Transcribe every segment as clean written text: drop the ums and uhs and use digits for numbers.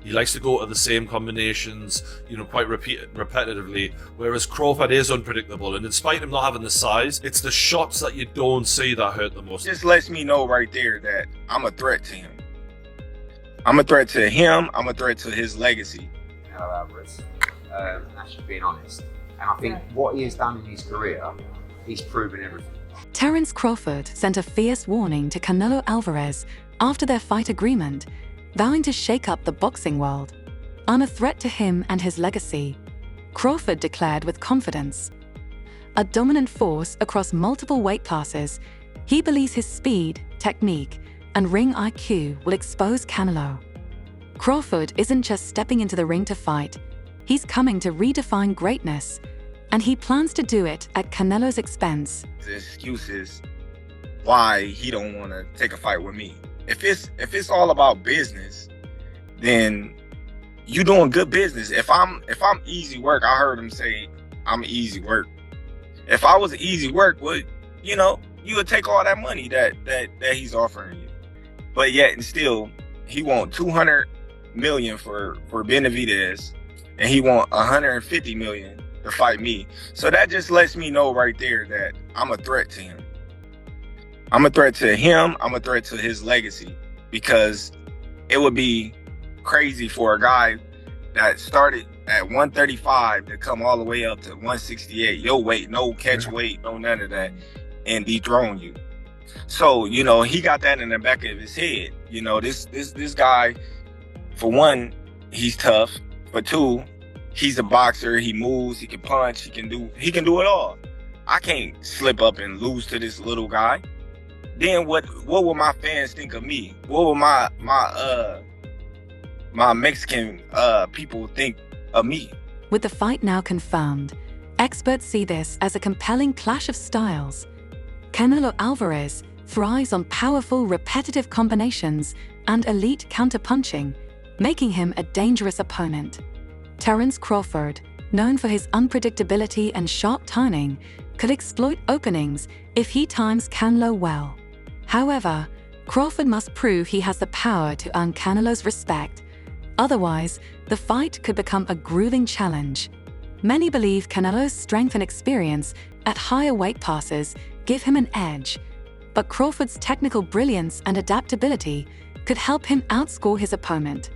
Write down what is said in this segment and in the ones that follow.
He likes to go to the same combinations, quite repetitively, whereas Crawford is unpredictable, and despite him not having the size, it's the shots that you don't see that hurt the most. Just lets me know right there that I'm a threat to him. I'm a threat to him, I'm a threat to his legacy. Canelo Alvarez, that's just being honest. And I think what he has done in his career, he's proven everything. Terence Crawford sent a fierce warning to Canelo Alvarez after their fight agreement, vowing to shake up the boxing world. I'm a threat to him and his legacy, Crawford declared with confidence. A dominant force across multiple weight classes, he believes his speed, technique, and ring IQ will expose Canelo. Crawford isn't just stepping into the ring to fight, he's coming to redefine greatness, and he plans to do it at Canelo's expense. The excuses why he don't want to take a fight with me. If it's all about business, then you doing good business. If I'm easy work, I heard him say I'm easy work. If I was easy work, you would take all that money that he's offering you. But yet and still, he want 200 million for Benavidez, and he want 150 million to fight me. So that just lets me know right there that I'm a threat to him. I'm a threat to him, I'm a threat to his legacy, because it would be crazy for a guy that started at 135 to come all the way up to 168, your weight, no catch weight, no none of that, and dethrone you. So, he got that in the back of his head. This guy, for one, he's tough. For two, he's a boxer, he moves, he can punch, he can do it all. I can't slip up and lose to this little guy. Then what will my fans think of me? What will my Mexican people think of me? With the fight now confirmed, experts see this as a compelling clash of styles. Canelo Alvarez thrives on powerful, repetitive combinations and elite counterpunching, making him a dangerous opponent. Terence Crawford, known for his unpredictability and sharp timing, could exploit openings if he times Canelo well. However, Crawford must prove he has the power to earn Canelo's respect. Otherwise, the fight could become a grueling challenge. Many believe Canelo's strength and experience at higher weight classes give him an edge, but Crawford's technical brilliance and adaptability could help him outscore his opponent.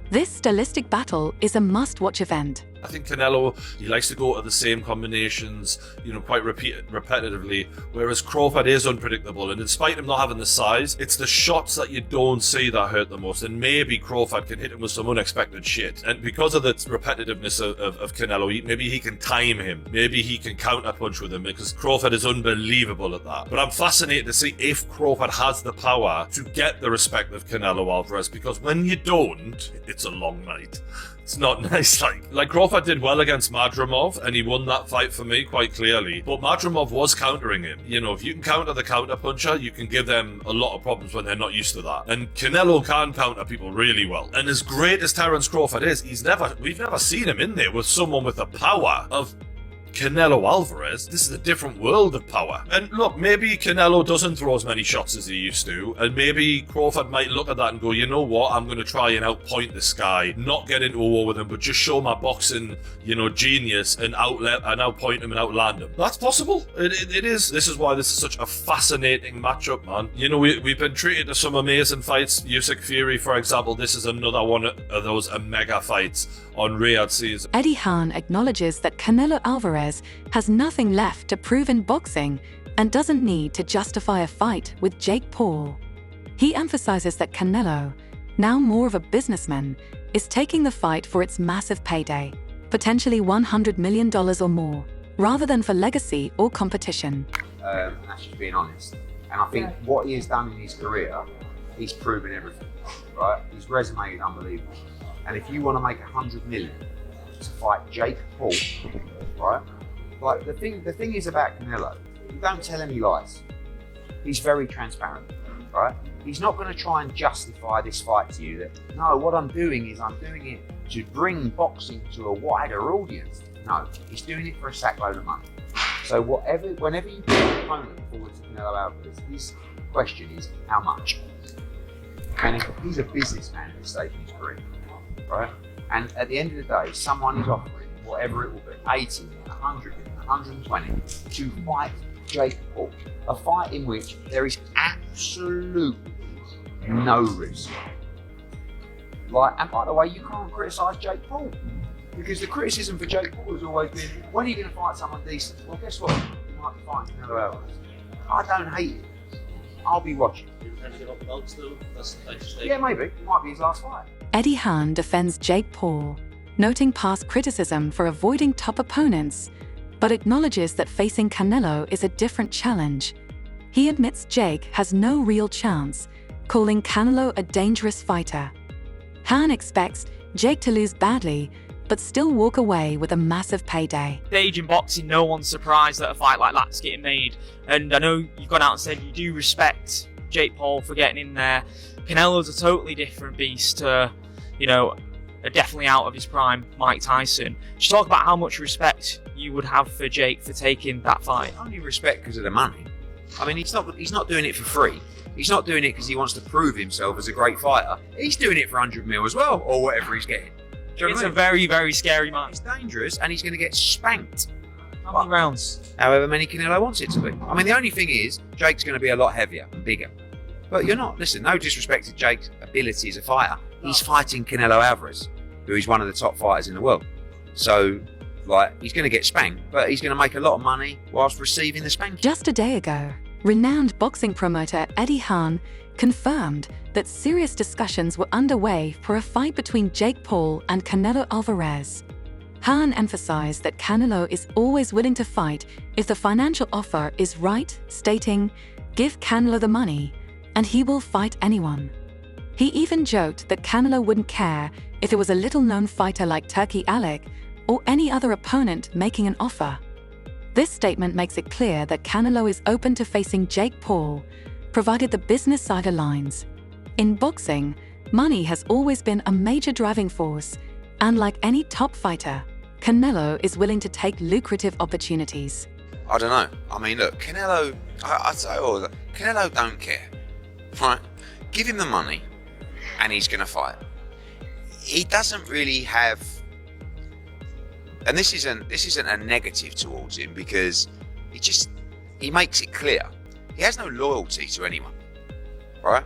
This stylistic battle is a must-watch event. I think Canelo, he likes to go to the same combinations, quite repetitively, whereas Crawford is unpredictable, and despite him not having the size, it's the shots that you don't see that hurt the most, and maybe Crawford can hit him with some unexpected shit. And because of the repetitiveness of Canelo, maybe he can time him, maybe he can counterpunch with him, because Crawford is unbelievable at that. But I'm fascinated to see if Crawford has the power to get the respect of Canelo Alvarez, because when you don't, it's a long night. It's not nice. Like Crawford did well against Madrimov, and he won that fight for me quite clearly. But Madrimov was countering him. If you can counter the counter-puncher, you can give them a lot of problems when they're not used to that. And Canelo can counter people really well. And as great as Terence Crawford is, we've never seen him in there with someone with the power of Canelo Alvarez. This is a different world of power. And look, maybe Canelo doesn't throw as many shots as he used to, and maybe Crawford might look at that and go, you know what, I'm going to try and outpoint this guy, not get into a war with him, but just show my boxing, genius and outpoint him and outland him. That's possible. It is. This is why this is such a fascinating matchup, man. We've been treated to some amazing fights. Usyk Fury, for example, this is another one of those mega fights on Riyadh season. Eddie Hearn acknowledges that Canelo Alvarez has nothing left to prove in boxing and doesn't need to justify a fight with Jake Paul. He emphasizes that Canelo, now more of a businessman, is taking the fight for its massive payday, potentially $100 million or more, rather than for legacy or competition. That's just being honest. And I think what he has done in his career, he's proven everything, right? His resume is unbelievable. And if you want to make 100 million to fight Jake Paul, right? Like the thing is about Canelo, you don't tell any lies. He's very transparent, right? He's not going to try and justify this fight to you that, no, what I'm doing is I'm doing it to bring boxing to a wider audience. No, he's doing it for a sackload of money. So whenever you put an opponent forward to Canelo Alvarez, his question is, how much? And he's a businessman at this stage in his career. right? And at the end of the day, someone is offering whatever it will be, 80, 100, 120, to fight Jake Paul. A fight in which there is absolutely no risk. And by the way, you can't criticise Jake Paul, because the criticism for Jake Paul has always been, when are you going to fight someone decent? Well, guess what? You might be fighting Canelo Alvarez. I don't hate it. I'll be watching. Yeah, maybe. It might be his last fight. Eddie Hearn defends Jake Paul, noting past criticism for avoiding top opponents, but acknowledges that facing Canelo is a different challenge. He admits Jake has no real chance, calling Canelo a dangerous fighter. Hearn expects Jake to lose badly, but still walk away with a massive payday. Stage in boxing, no one's surprised that a fight like that's getting made. And I know you've gone out and said you do respect Jake Paul for getting in there. Canelo's a totally different beast to, definitely out of his prime Mike Tyson. Just talk about how much respect you would have for Jake for taking that fight. Only respect because of the money. I mean, he's not doing it for free. He's not doing it because he wants to prove himself as a great fighter. He's doing it for 100 mil as well, or whatever he's getting. It's a very, very scary man. It's dangerous, and he's going to get spanked. How many rounds? However many Canelo wants it to be. I mean, the only thing is, Jake's going to be a lot heavier and bigger. But listen, no disrespect to Jake's ability as a fighter. He's fighting Canelo Alvarez, who is one of the top fighters in the world. So, he's going to get spanked, but he's going to make a lot of money whilst receiving the spanking. Just a day ago, renowned boxing promoter Eddie Hearn confirmed that serious discussions were underway for a fight between Jake Paul and Canelo Alvarez. Hearn emphasized that Canelo is always willing to fight if the financial offer is right, stating, "Give Canelo the money, and he will fight anyone." He even joked that Canelo wouldn't care if it was a little-known fighter like Turkey Alec or any other opponent making an offer. This statement makes it clear that Canelo is open to facing Jake Paul, provided the business side aligns. In boxing, money has always been a major driving force, and like any top fighter, Canelo is willing to take lucrative opportunities. I don't know. I mean, look, Canelo, I'd say all that. Canelo don't care, right? Give him the money, and he's going to fight. He doesn't really have, and this isn't a negative towards him, because he makes it clear he has no loyalty to anyone, right?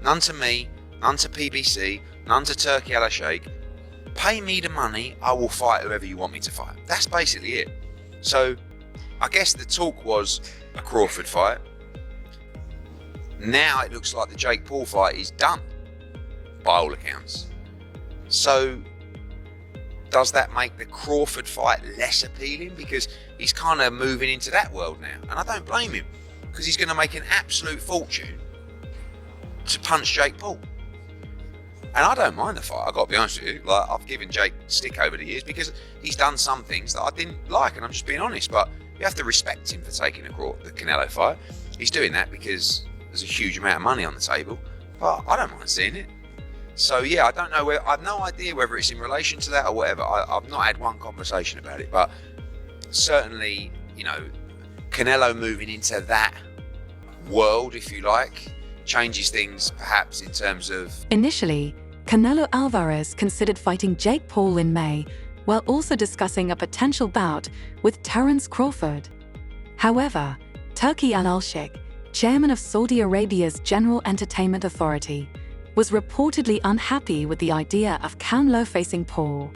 None to me, none to PBC, none to Turkey Al-Sheikh. Pay me the money, I will fight whoever you want me to fight. That's basically it. So I guess the talk was a Crawford fight. Now it looks like the Jake Paul fight is done, by all accounts. So does that make the Crawford fight less appealing? Because he's kind of moving into that world now. And I don't blame him, because he's going to make an absolute fortune to punch Jake Paul. And I don't mind the fight, I've got to be honest with you. I've given Jake stick over the years because he's done some things that I didn't like, and I'm just being honest. But you have to respect him for taking the Canelo fight. He's doing that because there's a huge amount of money on the table. But I don't mind seeing it. So yeah, I don't know I have no idea whether it's in relation to that or whatever. I've not had one conversation about it, but certainly, Canelo moving into that world, if you like, changes things perhaps in terms of... Initially, Canelo Alvarez considered fighting Jake Paul in May, while also discussing a potential bout with Terence Crawford. However, Turkey Al-Sheikh, chairman of Saudi Arabia's General Entertainment Authority, was reportedly unhappy with the idea of Canelo facing Paul.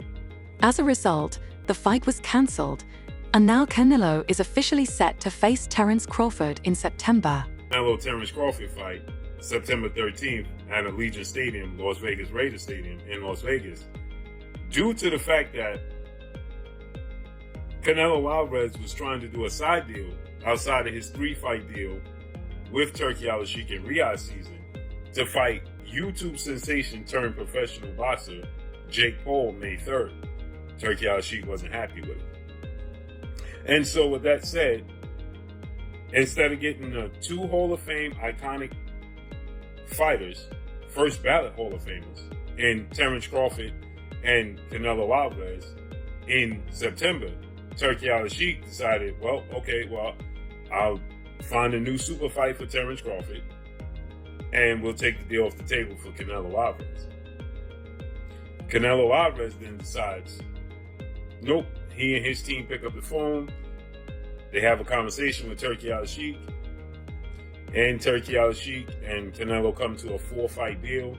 As a result, the fight was cancelled, and now Canelo is officially set to face Terence Crawford in September. Canelo-Terence Crawford fight, September 13th at Allegiant Stadium, Las Vegas Raiders Stadium in Las Vegas. Due to the fact that Canelo Alvarez was trying to do a side deal outside of his 3-fight deal with Turkey Al-Sheikh in Riyadh season to fight YouTube sensation turned professional boxer Jake Paul May 3rd. Turkey Al-Sheikh wasn't happy with it. And so with that said, instead of getting the 2 Hall of Fame iconic fighters, first ballot Hall of Famers, in Terence Crawford and Canelo Alvarez in September, Turkey Al-Sheikh decided, I'll find a new super fight for Terence Crawford, and we'll take the deal off the table for Canelo Alvarez. Canelo Alvarez then decides, nope, he and his team pick up the phone. They have a conversation with Turki Al-Sheikh. And Turki Al-Sheikh and Canelo come to a 4-fight deal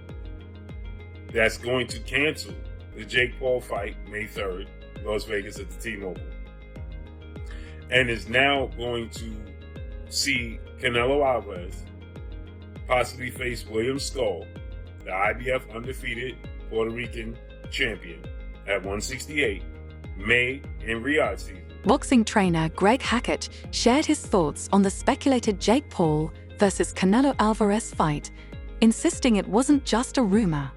that's going to cancel the Jake Paul fight May 3rd, Las Vegas at the T-Mobile. And is now going to see Canelo Alvarez possibly face William Skull, the IBF undefeated Puerto Rican champion, at 168, May in Riyadh season. Boxing trainer Greg Hackett shared his thoughts on the speculated Jake Paul versus Canelo Alvarez fight, insisting it wasn't just a rumor.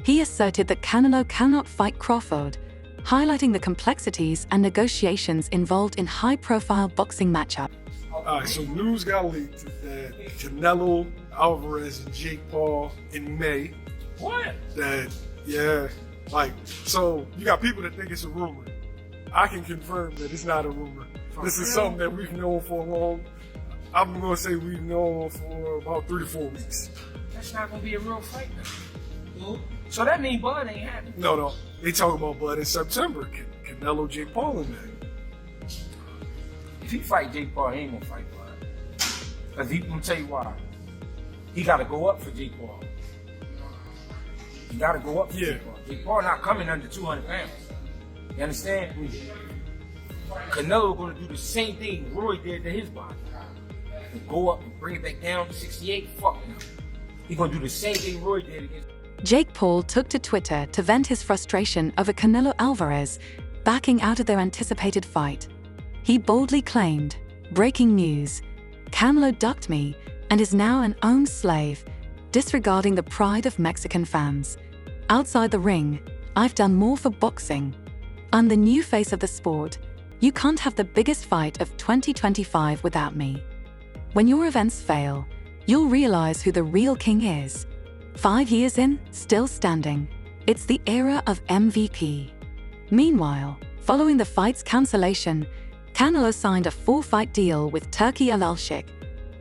He asserted that Canelo cannot fight Crawford, highlighting the complexities and negotiations involved in high-profile boxing matchups. Alright, so news got leaked that Canelo Alvarez and Jake Paul in May. What? So you got people that think it's a rumor. I can confirm that it's not a rumor. This is something that we've known for a long. I'm gonna say we've known for about 3 to 4 weeks. That's not gonna be a real fight now. So that means Bud ain't happening. No, they talk about Bud in September. Canelo, Jake Paul in May. If he fight Jake Paul, he ain't gonna fight Bud. Cause I'm gonna tell you why. He gotta go up for Jake Paul. He gotta go up for Jake Paul. Jake Paul not coming under 200 pounds. You understand? Canelo gonna do the same thing Roy did to his body. Go up and bring it back down to 68. Fuck him. He gonna do the same thing Roy did against. Jake Paul took to Twitter to vent his frustration over Canelo Alvarez backing out of their anticipated fight. He boldly claimed, "Breaking news, Canelo ducked me and is now an owned slave, disregarding the pride of Mexican fans. Outside the ring, I've done more for boxing. I'm the new face of the sport. You can't have the biggest fight of 2025 without me. When your events fail, you'll realize who the real king is. 5 years in, still standing. It's the era of MVP." Meanwhile, following the fight's cancellation, Canelo signed a 4-fight deal with Turki Al-Sheikh,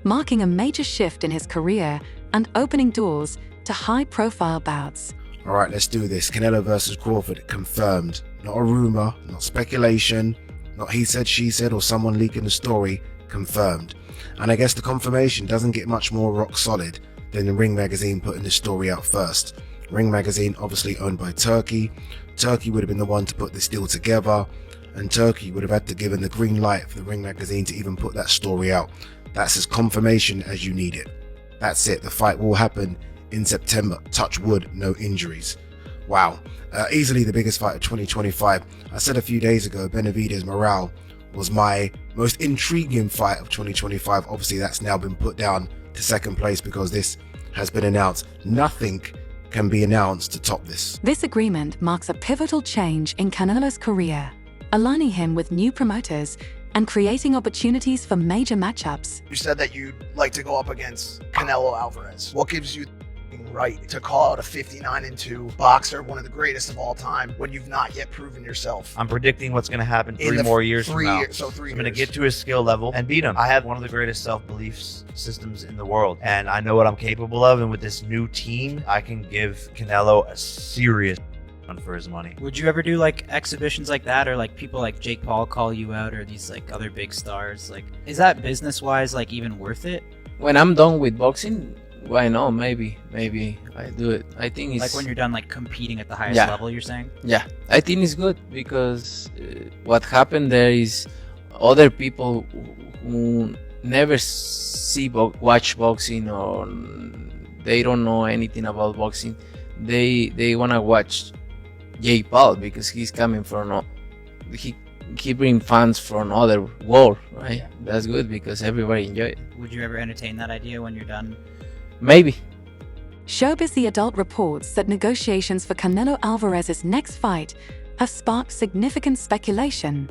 marking a major shift in his career and opening doors to high-profile bouts. All right, let's do this. Canelo versus Crawford, confirmed. Not a rumor, not speculation, not he said, she said, or someone leaking the story, confirmed. And I guess the confirmation doesn't get much more rock solid than the Ring Magazine putting this story out first. Ring Magazine, obviously owned by Turki. Turki would have been the one to put this deal together, and Turki would have had to give him the green light for the Ring Magazine to even put that story out. That's as confirmation as you need it. That's it, the fight will happen in September. Touch wood, no injuries. Wow, easily the biggest fight of 2025. I said a few days ago, Benavidez Morale was my most intriguing fight of 2025. Obviously that's now been put down to second place because this has been announced. Nothing can be announced to top this. This agreement marks a pivotal change in Canelo's career, aligning him with new promoters and creating opportunities for major matchups. You said that you'd like to go up against Canelo Alvarez. What gives you right to call out a 59-2 boxer, one of the greatest of all time, when you've not yet proven yourself? I'm predicting what's going to happen 3 more years from now. So 3 years. I'm going to get to his skill level and beat him. I have one of the greatest self-belief systems in the world, and I know what I'm capable of, and with this new team, I can give Canelo a serious run for his money. Would you ever do like exhibitions like that, or like people like Jake Paul call you out, or these like other big stars? Like, is that business-wise like even worth it? When I'm done with boxing, why not? Maybe I do it. I think it's like when you're done like competing at the highest level, you're saying? Yeah, I think it's good because what happened there is other people who never watch boxing, or they don't know anything about boxing, they wanna watch Jake Paul because he's coming from he bring fans from other world, right? Yeah. That's good because everybody enjoy it. Would you ever entertain that idea when you're done? Maybe. Showbiz The Adult reports that negotiations for Canelo Alvarez's next fight have sparked significant speculation.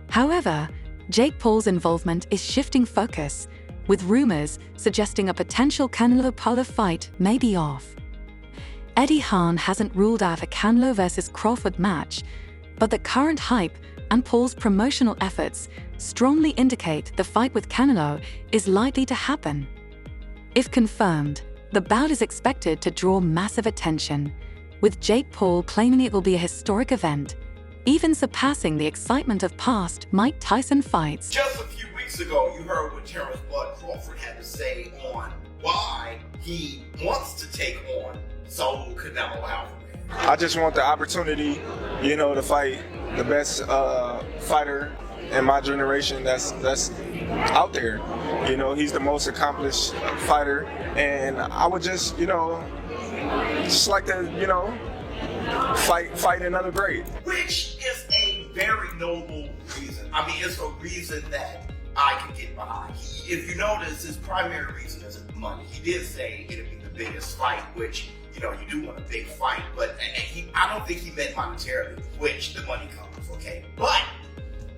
However, Jake Paul's involvement is shifting focus, with rumors suggesting a potential Canelo-Paul fight may be off. Eddie Hearn hasn't ruled out a Canelo versus Crawford match, but the current hype and Paul's promotional efforts strongly indicate the fight with Canelo is likely to happen. If confirmed, the bout is expected to draw massive attention, with Jake Paul claiming it will be a historic event, even surpassing the excitement of past Mike Tyson fights. Just a few weeks ago, you heard what Terence Crawford had to say on why he wants to take on Saul Canelo Alvarez. I just want the opportunity, to fight the best fighter in my generation that's out there. He's the most accomplished fighter, and I would just like to, fight another great. Which is a very noble reason. I mean, it's a reason that I can get behind. If you notice, his primary reason isn't money. He did say it'd be the biggest fight, which, you do want a big fight, but I don't think he meant monetarily, which the money comes, okay? But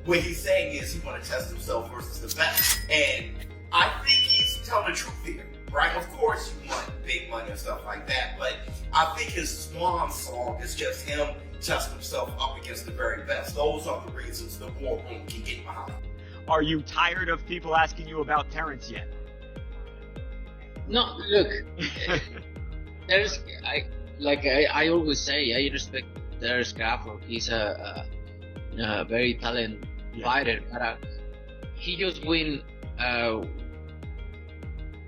what he's saying is he want to test himself versus the best. And I think he's telling the truth here, right? Of course you want big money and stuff like that, but I think his swan song is just him testing himself up against the very best. Those are the reasons the war room can get behind. Are you tired of people asking you about Terence yet? No, look, I always say, I respect Terence Crawford. He's a very talented fighter, but he just win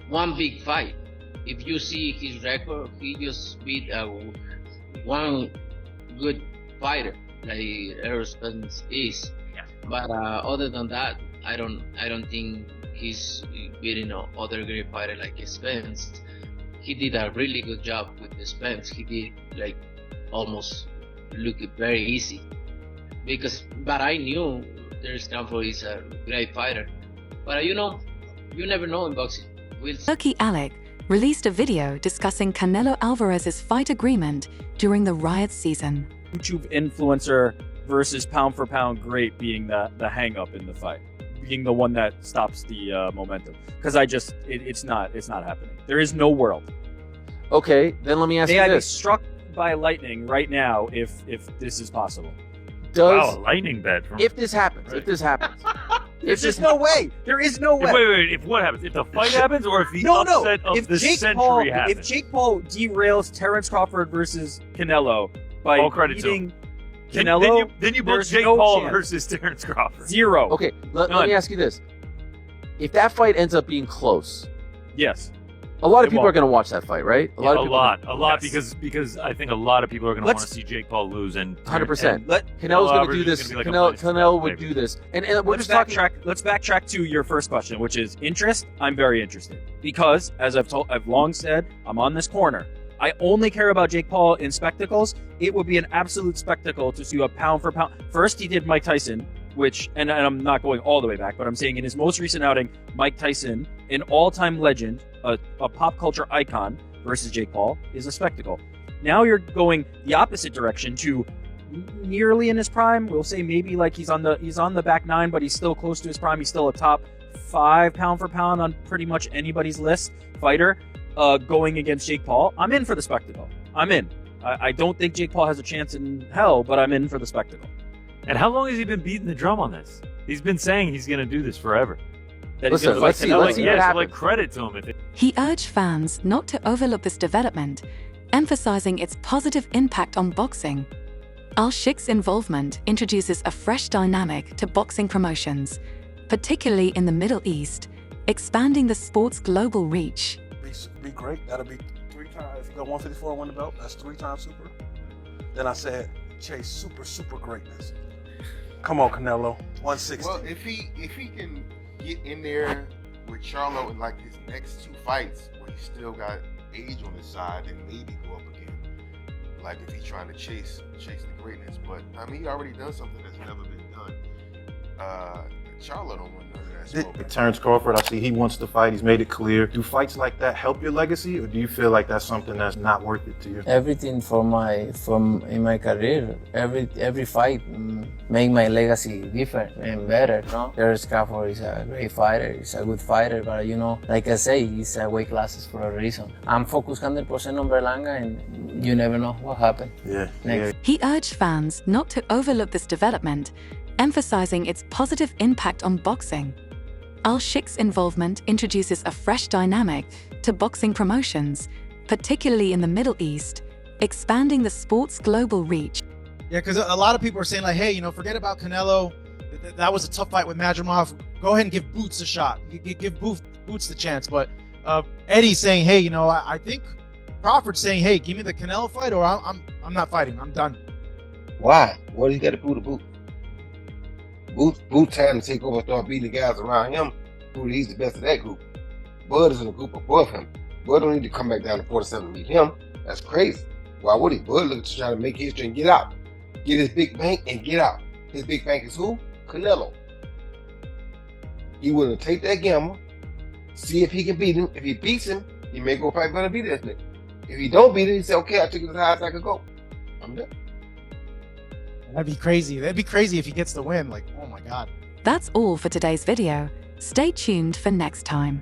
one big fight. If you see his record, he just beat one good fighter like Errol Spence is. Yeah. But other than that, I don't think he's beating other great fighter like Spence. He did a really good job with the Spence. He did almost look very easy. But I knew Terence Crawford is a great fighter. But you never know in boxing. Turkey Alec released a video discussing Canelo Alvarez's fight agreement during the riot season. YouTube influencer versus pound for pound great being the hang up in the fight, being the one that stops the momentum. Because it's not happening. There is no world. Okay, then let me ask you this. May I be struck by lightning right now if this is possible? Wow, a lightning bet. If this happens, There's just no way. There is no way. Wait. If what happens? If the fight happens, or if the upset of the century happens? If Jake Paul derails Terence Crawford versus Canelo by beating Canelo, then you both there's Jake no Paul chance. versus Terence Crawford. Zero. Okay, let me ask you this: if that fight ends up being close, yes, a lot of people are going to watch that fight, right? A lot, because I think a lot of people are going to want to see Jake Paul lose, and 100%. Canelo's going to do this. Canelo would do this, and we're let's just talking. Let's backtrack to your first question, which is interest. I'm very interested because, as I've long said, I'm on this corner. I only care about Jake Paul in spectacles. It would be an absolute spectacle to see a pound for pound. First, he did Mike Tyson, which, and I'm not going all the way back, but I'm saying in his most recent outing, Mike Tyson, an all-time legend, a pop culture icon, versus Jake Paul, is a spectacle. Now you're going the opposite direction to nearly in his prime. We'll say maybe like he's on the back nine, but he's still close to his prime. He's still a top 5 pound for pound on pretty much anybody's list fighter. Going against Jake Paul, I'm in for the spectacle. I'm in. I don't think Jake Paul has a chance in hell, but I'm in for the spectacle. And how long has he been beating the drum on this? He's been saying he's going to do this forever. Listen, let's see what happens. Credit to him. He urged fans not to overlook this development, emphasizing its positive impact on boxing. Al-Sheikh's involvement introduces a fresh dynamic to boxing promotions, particularly in the Middle East, expanding the sport's global reach. Be great. That'll be 3 times. If you go 154 and win the belt, that's 3 times super. Then I said, chase super greatness. Come on, Canelo. 160. Well, if he can get in there with Charlo in like his next 2 fights, where he still got age on his side, then maybe go up again. Like if he's trying to chase the greatness, but I mean he already done something that's never been done. Charlo don't want none of that smoke. Terence Crawford, I see he wants to fight. He's made it clear. Do fights like that help your legacy, or do you feel like that's something that's not worth it to you? Everything in my career, every fight make my legacy different and better. No, Terence Crawford is a great fighter. He's a good fighter, but like I say, he's weight classes for a reason. I'm focused 100% on Berlanga, and you never know what happened. Yeah. He urged fans not to overlook this development, emphasizing its positive impact on boxing. Al-Sheikh's involvement introduces a fresh dynamic to boxing promotions, particularly in the Middle East, expanding the sport's global reach. Yeah, because a lot of people are saying like, hey, forget about Canelo. That was a tough fight with Madrimov. Go ahead and give Boots a shot. Give Boots the chance. But Eddie's saying, hey, I think Crawford's saying, hey, give me the Canelo fight, or I'm not fighting. I'm done. Why? What do you got to prove to Boots? Boots trying to take over and start beating the guys around him. Prove he's the best of that group. Bud is in a group above him. Bud don't need to come back down to 47 to meet him. That's crazy. Why would he? Bud looking to try to make history and get out. Get his big bank and get out. His big bank is who? Canelo. He willing to take that gamble, see if he can beat him. If he beats him, he may go fight better beat that nigga. If he don't beat him, he say, okay, I took it as high as I could go. I'm done. That'd be crazy. That'd be crazy if he gets the win. Like, oh my God. That's all for today's video. Stay tuned for next time.